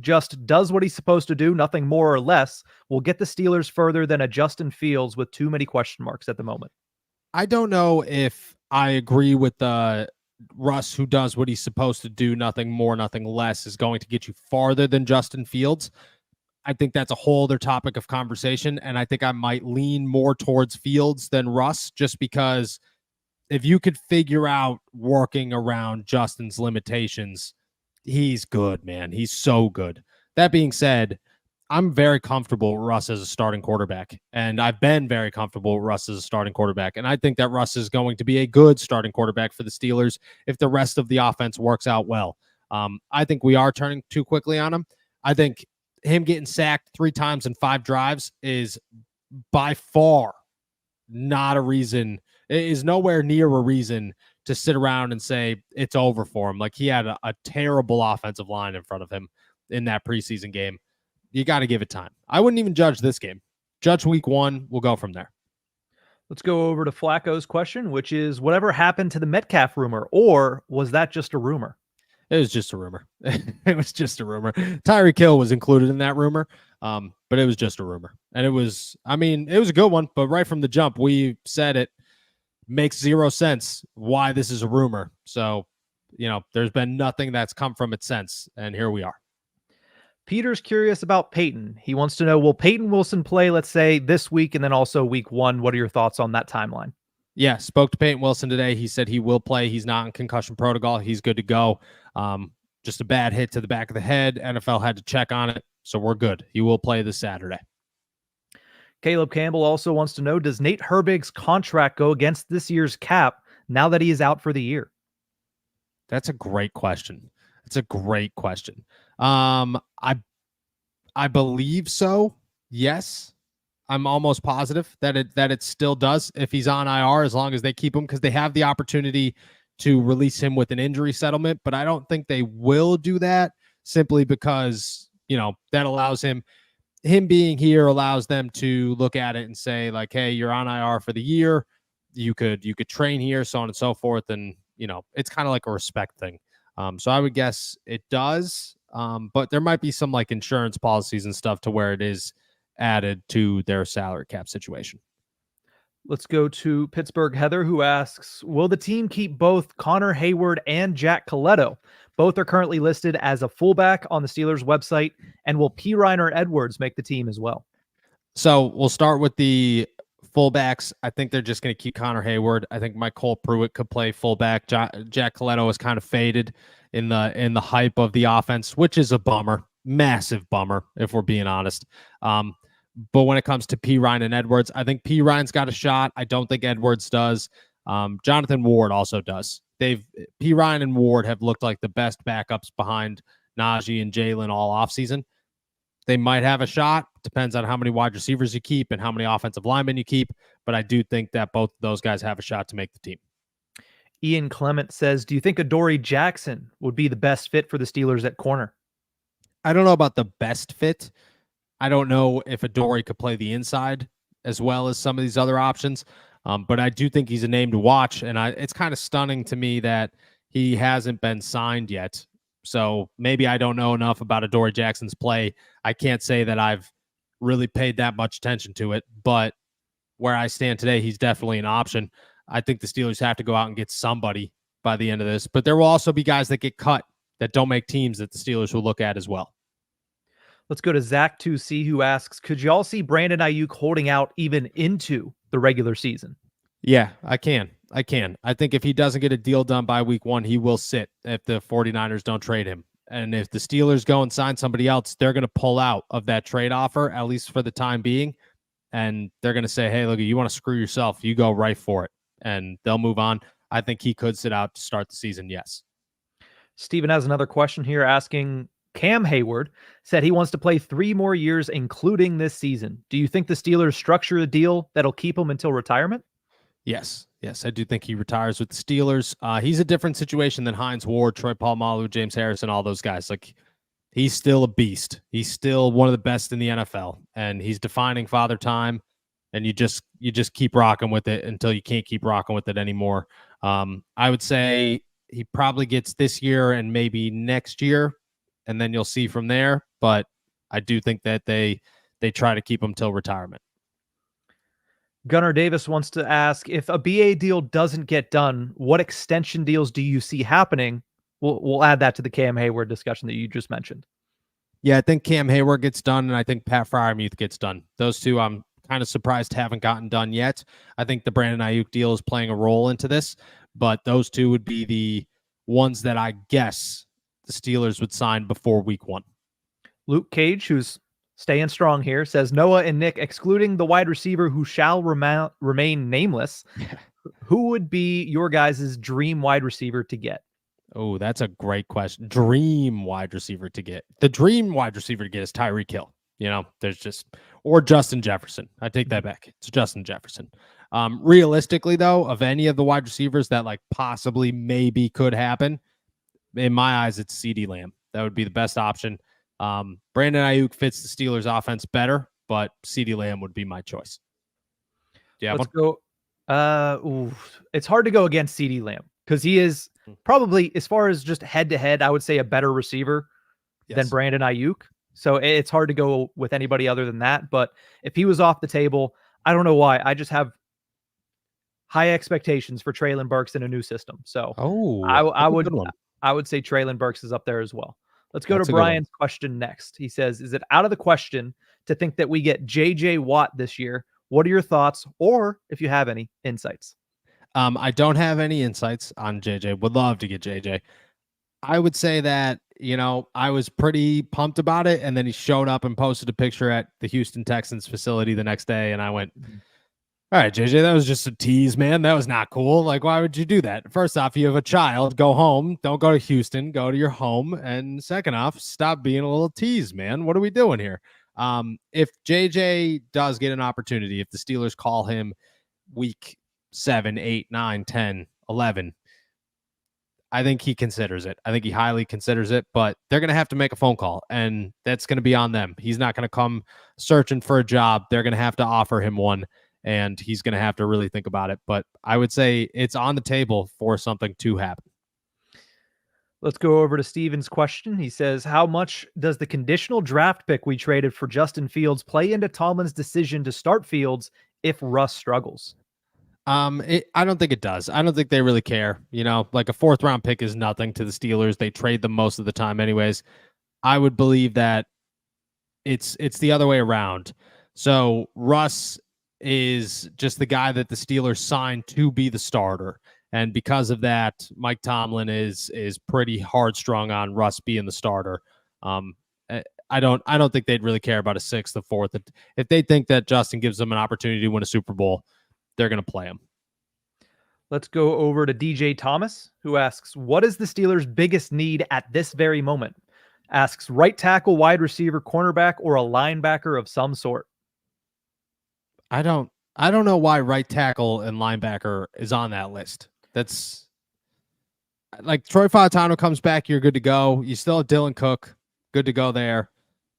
just does what he's supposed to do, nothing more or less, will get the Steelers further than a Justin Fields with too many question marks at the moment? I don't know if I agree with Russ, who does what he's supposed to do, nothing more, nothing less, is going to get you farther than Justin Fields. I think that's a whole other topic of conversation, and I think I might lean more towards Fields than Russ, just because if you could figure out working around Justin's limitations, He's good, man. He's so good. That being said, I'm very comfortable with Russ as a starting quarterback, and I've been very comfortable with Russ as a starting quarterback. And I think that Russ is going to be a good starting quarterback for the Steelers if the rest of the offense works out well. I think we are turning too quickly on him. I think him getting sacked 3 times in 5 drives is by far not a reason. It is nowhere near a reason to sit around and say it's over for him. Like, he had a terrible offensive line in front of him in that preseason game. You got to give it time. I wouldn't even judge this game. Judge week 1. We'll go from there. Let's go over to Flacco's question, which is whatever happened to the Metcalf rumor, or was that just a rumor? It was just a rumor. It was just a rumor. Tyreek Hill was included in that rumor, but it was just a rumor. And it was a good one, but right from the jump, we said it makes 0 sense why this is a rumor. So, there's been nothing that's come from it since, and here we are. Peter's curious about Peyton. He wants to know, will Peyton Wilson play, let's say, this week and then also week 1? What are your thoughts on that timeline? Yeah, spoke to Peyton Wilson today. He said he will play. He's not in concussion protocol. He's good to go. Just a bad hit to the back of the head. NFL had to check on it, so we're good. He will play this Saturday. Caleb Campbell also wants to know, does Nate Herbig's contract go against this year's cap now that he is out for the year? That's a great question. It's a great question. I believe so. Yes. I'm almost positive that it still does if he's on IR, as long as they keep him, because they have the opportunity to release him with an injury settlement. But I don't think they will do that, simply because, that allows him being here allows them to look at it and say, like, hey, you're on IR for the year. You could train here, so on and so forth. And, it's kind of like a respect thing. So I would guess it does. But there might be some like insurance policies and stuff to where it is added to their salary cap situation. Let's go to Pittsburgh Heather, who asks, will the team keep both Connor Hayward and Jack Coletto? Both are currently listed as a fullback on the Steelers website. And will P. Reiner Edwards make the team as well? So we'll start with the fullbacks. I think they're just going to keep Connor Hayward. I think Cole Pruitt could play fullback. Jack Coletto is kind of faded in the hype of the offense, which is a bummer. Massive bummer, if we're being honest. But when it comes to P. Ryan and Edwards, I think P. Ryan's got a shot. I don't think Edwards does. Jonathan Ward also does. P. Ryan and Ward have looked like the best backups behind Najee and Jalen all offseason. They might have a shot. Depends on how many wide receivers you keep and how many offensive linemen you keep. But I do think that both of those guys have a shot to make the team. Ian Clement says, do you think Adoree Jackson would be the best fit for the Steelers at corner? I don't know about the best fit. I don't know if Adoree could play the inside as well as some of these other options. But I do think he's a name to watch. And it's kind of stunning to me that he hasn't been signed yet. So maybe I don't know enough about Adoree Jackson's play. I can't say that I've really paid that much attention to it. But where I stand today, he's definitely an option. I think the Steelers have to go out and get somebody by the end of this. But there will also be guys that get cut that don't make teams that the Steelers will look at as well. Let's go to Zach 2C, who asks, could you all see Brandon Aiyuk holding out even into the regular season? Yeah, I can. I think if he doesn't get a deal done by week 1, he will sit if the 49ers don't trade him. And if the Steelers go and sign somebody else, they're going to pull out of that trade offer, at least for the time being. And they're going to say, hey, look, you want to screw yourself, you go right for it. And they'll move on. I think he could sit out to start the season, yes. Steven has another question here asking, Cam Hayward said he wants to play 3 more years, including this season. Do you think the Steelers structure a deal that'll keep him until retirement? Yes, I do think he retires with the Steelers. He's a different situation than Hines Ward, Troy Polamalu, James Harrison, all those guys. Like, he's still a beast. He's still one of the best in the NFL, and he's defining father time. And you just keep rocking with it until you can't keep rocking with it anymore. I would say he probably gets this year and maybe next year, and then you'll see from there. But I do think that they try to keep him till retirement. Gunnar Davis wants to ask, if a BA deal doesn't get done, what extension deals do you see happening? We'll add that to the Cam Hayward discussion that you just mentioned. Yeah, I think Cam Hayward gets done, and I think Pat Freiermuth gets done. Those two I'm kind of surprised haven't gotten done yet. I think the Brandon Aiyuk deal is playing a role into this, but those two would be the ones that I guess the Steelers would sign before week 1. Luke Cage, who's staying strong here, says Noah and Nick, excluding the wide receiver who shall remain nameless, who would be your guys' dream wide receiver to get? Oh, that's a great question. Dream wide receiver to get. The dream wide receiver to get is Tyreek Hill. There's just, or Justin Jefferson. I take that back. It's Justin Jefferson. Realistically, though, of any of the wide receivers that like possibly maybe could happen, in my eyes, it's CeeDee Lamb. That would be the best option. Brandon Aiyuk fits the Steelers offense better, but CeeDee Lamb would be my choice. Do you have Let's go. It's hard to go against CeeDee Lamb because he is probably, as far as just head to head, I would say a better receiver than Brandon Aiyuk. So it's hard to go with anybody other than that. But if he was off the table, I don't know why. I just have high expectations for Treylon Burks in a new system. So I would say Treylon Burks is up there as well. Let's go to Brian's question next. He says, is it out of the question to think that we get JJ Watt this year? What are your thoughts, or if you have any insights? I don't have any insights on JJ. Would love to get JJ. I would say that, I was pretty pumped about it. And then he showed up and posted a picture at the Houston Texans facility the next day. And I went, all right, JJ, that was just a tease, man. That was not cool. Like, why would you do that? First off, you have a child. Go home. Don't go to Houston. Go to your home. And second off, stop being a little tease, man. What are we doing here? If JJ does get an opportunity, if the Steelers call him week 7, 8, 9, 10, 11, I think he considers it. I think he highly considers it, but they're going to have to make a phone call, and that's going to be on them. He's not going to come searching for a job. They're going to have to offer him one, and he's going to have to really think about it. But I would say it's on the table for something to happen. Let's go over to Steven's question. He says, how much does the conditional draft pick we traded for Justin Fields play into Tomlin's decision to start Fields if Russ struggles? I don't think it does. I don't think they really care. Like a 4th round pick is nothing to the Steelers. They trade them most of the time anyways. I would believe that it's the other way around. So Russ is just the guy that the Steelers signed to be the starter. And because of that, Mike Tomlin is pretty hard strung on Russ being the starter. I don't think they'd really care about a 6th, a 4th. If they think that Justin gives them an opportunity to win a Super Bowl, they're going to play him. Let's go over to DJ Thomas, who asks, what is the Steelers' biggest need at this very moment? Asks right tackle, wide receiver, cornerback, or a linebacker of some sort. I don't know why right tackle and linebacker is on that list. That's like Troy Fautano comes back, you're good to go. You still have Dylan Cook, good to go there.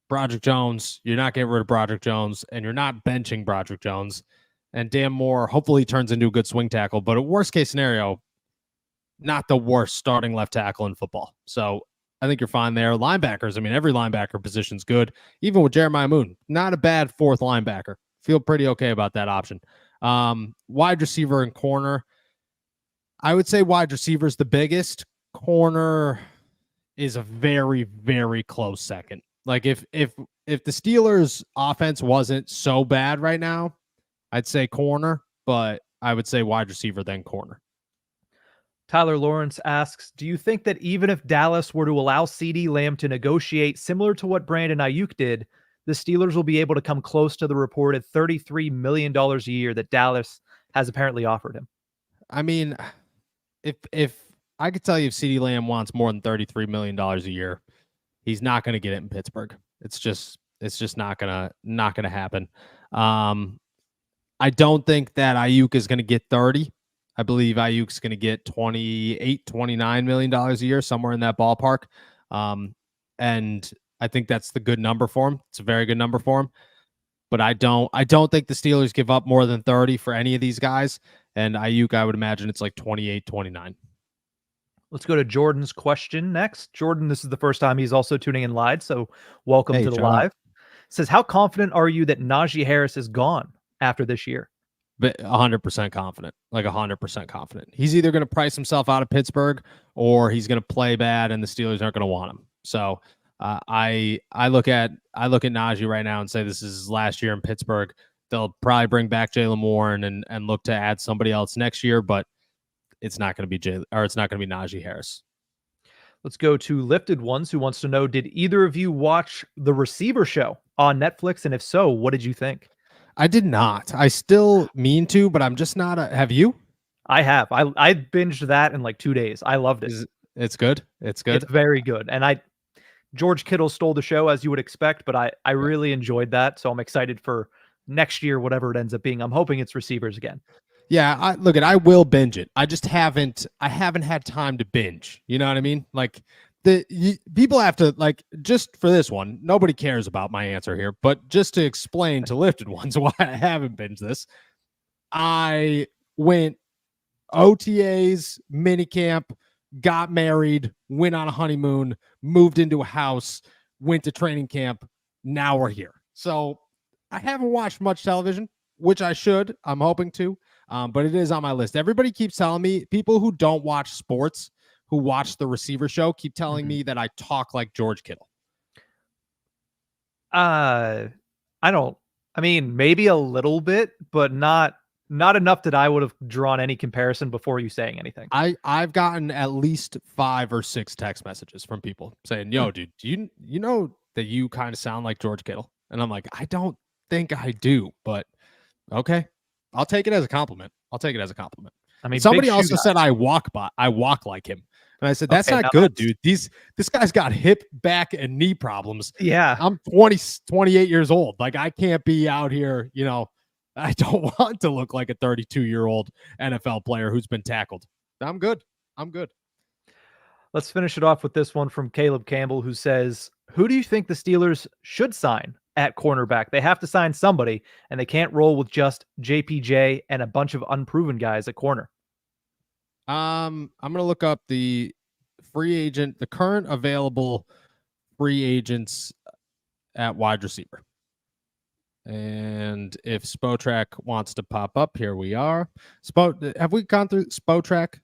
Broderick Jones, you're not getting rid of Broderick Jones, and you're not benching Broderick Jones. And Dan Moore hopefully turns into a good swing tackle, but a worst case scenario, not the worst starting left tackle in football. So I think you're fine there. Linebackers, I mean, every linebacker position's good. Even with Jeremiah Moon, not a bad 4th linebacker. Feel pretty okay about that option. Wide receiver and corner, I would say wide receiver is the biggest. Corner is a very, very close second. Like if the Steelers' offense wasn't so bad right now, I'd say corner, but I would say wide receiver, then corner. Tyler Lawrence asks, do you think that even if Dallas were to allow CeeDee Lamb to negotiate similar to what Brandon Aiyuk did, the Steelers will be able to come close to the reported $33 million a year that Dallas has apparently offered him? I mean, if I could tell you if CeeDee Lamb wants more than $33 million a year, he's not going to get it in Pittsburgh. It's just not gonna happen. I don't think that Aiyuk is going to get 30. I believe Ayuk's going to get $29 million a year, somewhere in that ballpark. And I think that's the good number for him. It's a very good number for him. But I don't think the Steelers give up more than 30 for any of these guys. And Aiyuk, I would imagine it's like 28, 29. Let's go to Jordan's question next. Jordan, this is the first time he's also tuning in live, so welcome to the live. Says, how confident are you that Najee Harris is gone after this year? But 100% confident, like 100% confident. He's either going to price himself out of Pittsburgh or he's going to play bad and the Steelers aren't going to want him. So I look at Najee right now and say this is his last year in Pittsburgh. They'll probably bring back Jalen Warren and look to add somebody else next year, but it's not going to be Najee Harris. Let's go to Lifted Ones, who wants to know, did either of you watch The Receiver Show on Netflix? And if so, what did you think? I did not. I still mean to, but I'm just not have you? I have. I binged that in like 2 days. I loved it. It's good. It's good. It's very good. And George Kittle stole the show, as you would expect, but I really enjoyed that. So I'm excited for next year, whatever it ends up being. I'm hoping it's receivers again. Yeah, I will binge it. I just haven't had time to binge. You know what I mean? Like people have to, like, just for this one, nobody cares about my answer here, but just to explain to Lifted Ones why I haven't binged this. I went OTAs, minicamp, got married, went on a honeymoon, moved into a house, went to training camp. Now we're here. So I haven't watched much television, which I should. I'm hoping to. But it is on my list. Everybody keeps telling me, people who don't watch sports, who watch the Receiver Show, keep telling me that I talk like George Kittle. I mean, maybe a little bit, but not enough that I would have drawn any comparison before you saying anything. I've gotten at least 5 or 6 text messages from people saying, "Yo, dude, do you know that you kind of sound like George Kittle?" And I'm like, I don't think I do, but okay. I'll take it as a compliment. I mean, somebody also said I walk like him. And I said, that's not good, dude. This guy's got hip, back, and knee problems. Yeah. I'm 28 years old. Like, I can't be out here, I don't want to look like a 32-year-old NFL player who's been tackled. I'm good. Let's finish it off with this one from Caleb Campbell, who says, who do you think the Steelers should sign at cornerback? They have to sign somebody, and they can't roll with just JPJ and a bunch of unproven guys at corner. I'm going to look up the current available free agents at wide receiver. And if Spotrac wants to pop up, here we are. Have we gone through Spotrac?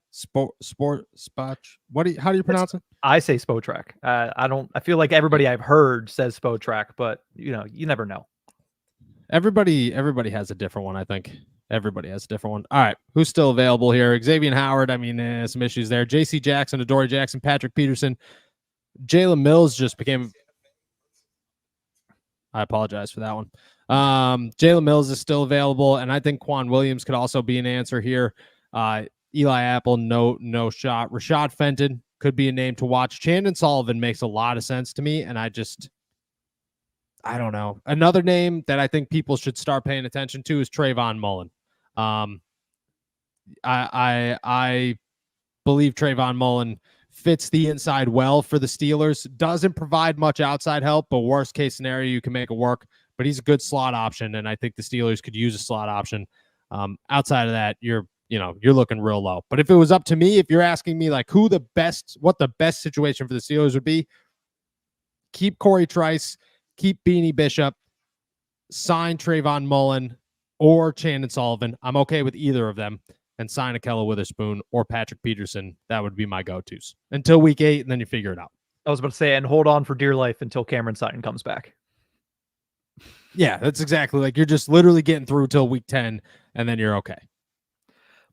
How do you pronounce it? I say Spotrac. I feel like everybody I've heard says Spotrac, but you never know. Everybody has a different one, I think. Everybody has a different one. All right. Who's still available here? Xavier Howard. I mean, some issues there. J.C. Jackson, Adoree Jackson, Patrick Peterson. Jalen Mills just became. I apologize for that one. Jalen Mills is still available, and I think Quan Williams could also be an answer here. Eli Apple, no shot. Rashad Fenton could be a name to watch. Chandon Sullivan makes a lot of sense to me, and I don't know. Another name that I think people should start paying attention to is Trayvon Mullen. I believe Trayvon Mullen fits the inside well for the Steelers. Doesn't provide much outside help, but worst case scenario, you can make it work. But he's a good slot option, and I think the Steelers could use a slot option. Outside of that, you're looking real low. But if it was up to me, if you're asking me like what the best situation for the Steelers would be, keep Corey Trice, keep Beanie Bishop, sign Trayvon Mullen or Chandon Sullivan. I'm okay with either of them. And sign Ahkello Witherspoon or Patrick Peterson. That would be my go-tos until week 8, and then you figure it out. I was about to say, and hold on for dear life until Cameron Sutton comes back. Yeah, that's exactly, like, you're just literally getting through till week 10, and then you're okay.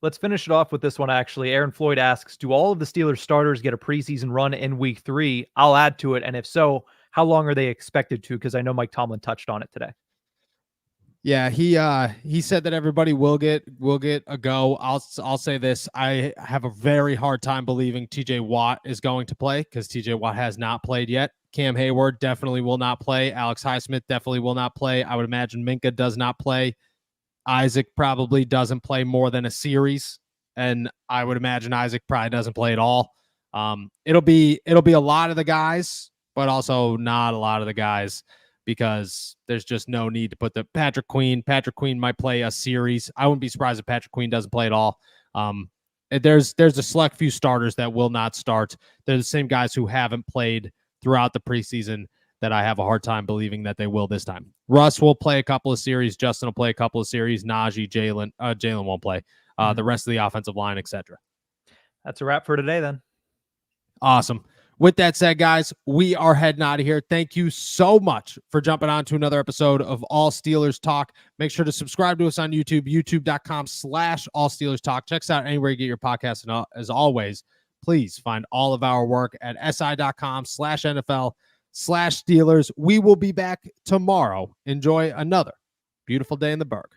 Let's finish it off with this one, actually. Aaron Floyd asks, do all of the Steelers starters get a preseason run in week 3? I'll add to it, and if so, how long are they expected to? Because I know Mike Tomlin touched on it today. Yeah, he said that everybody will get a go. I'll say this. I have a very hard time believing TJ Watt is going to play because TJ Watt has not played yet. Cam Hayward definitely will not play. Alex Highsmith definitely will not play. I would imagine Minka does not play. Isaac probably doesn't play more than a series, and I would imagine Isaac probably doesn't play at all. It'll be a lot of the guys, but also not a lot of the guys, because there's just no need to put the Patrick Queen. Patrick Queen might play a series. I wouldn't be surprised if Patrick Queen doesn't play at all. There's a select few starters that will not start. They're the same guys who haven't played throughout the preseason that I have a hard time believing that they will this time. Russ will play a couple of series. Justin will play a couple of series. Najee, Jalen won't play. The rest of the offensive line, etc. That's a wrap for today, then. Awesome. With that said, guys, we are heading out of here. Thank you so much for jumping on to another episode of All Steelers Talk. Make sure to subscribe to us on YouTube, youtube.com/All Steelers Talk. Check us out anywhere you get your podcasts. And as always, please find all of our work at si.com/NFL/Steelers. We will be back tomorrow. Enjoy another beautiful day in the Berg.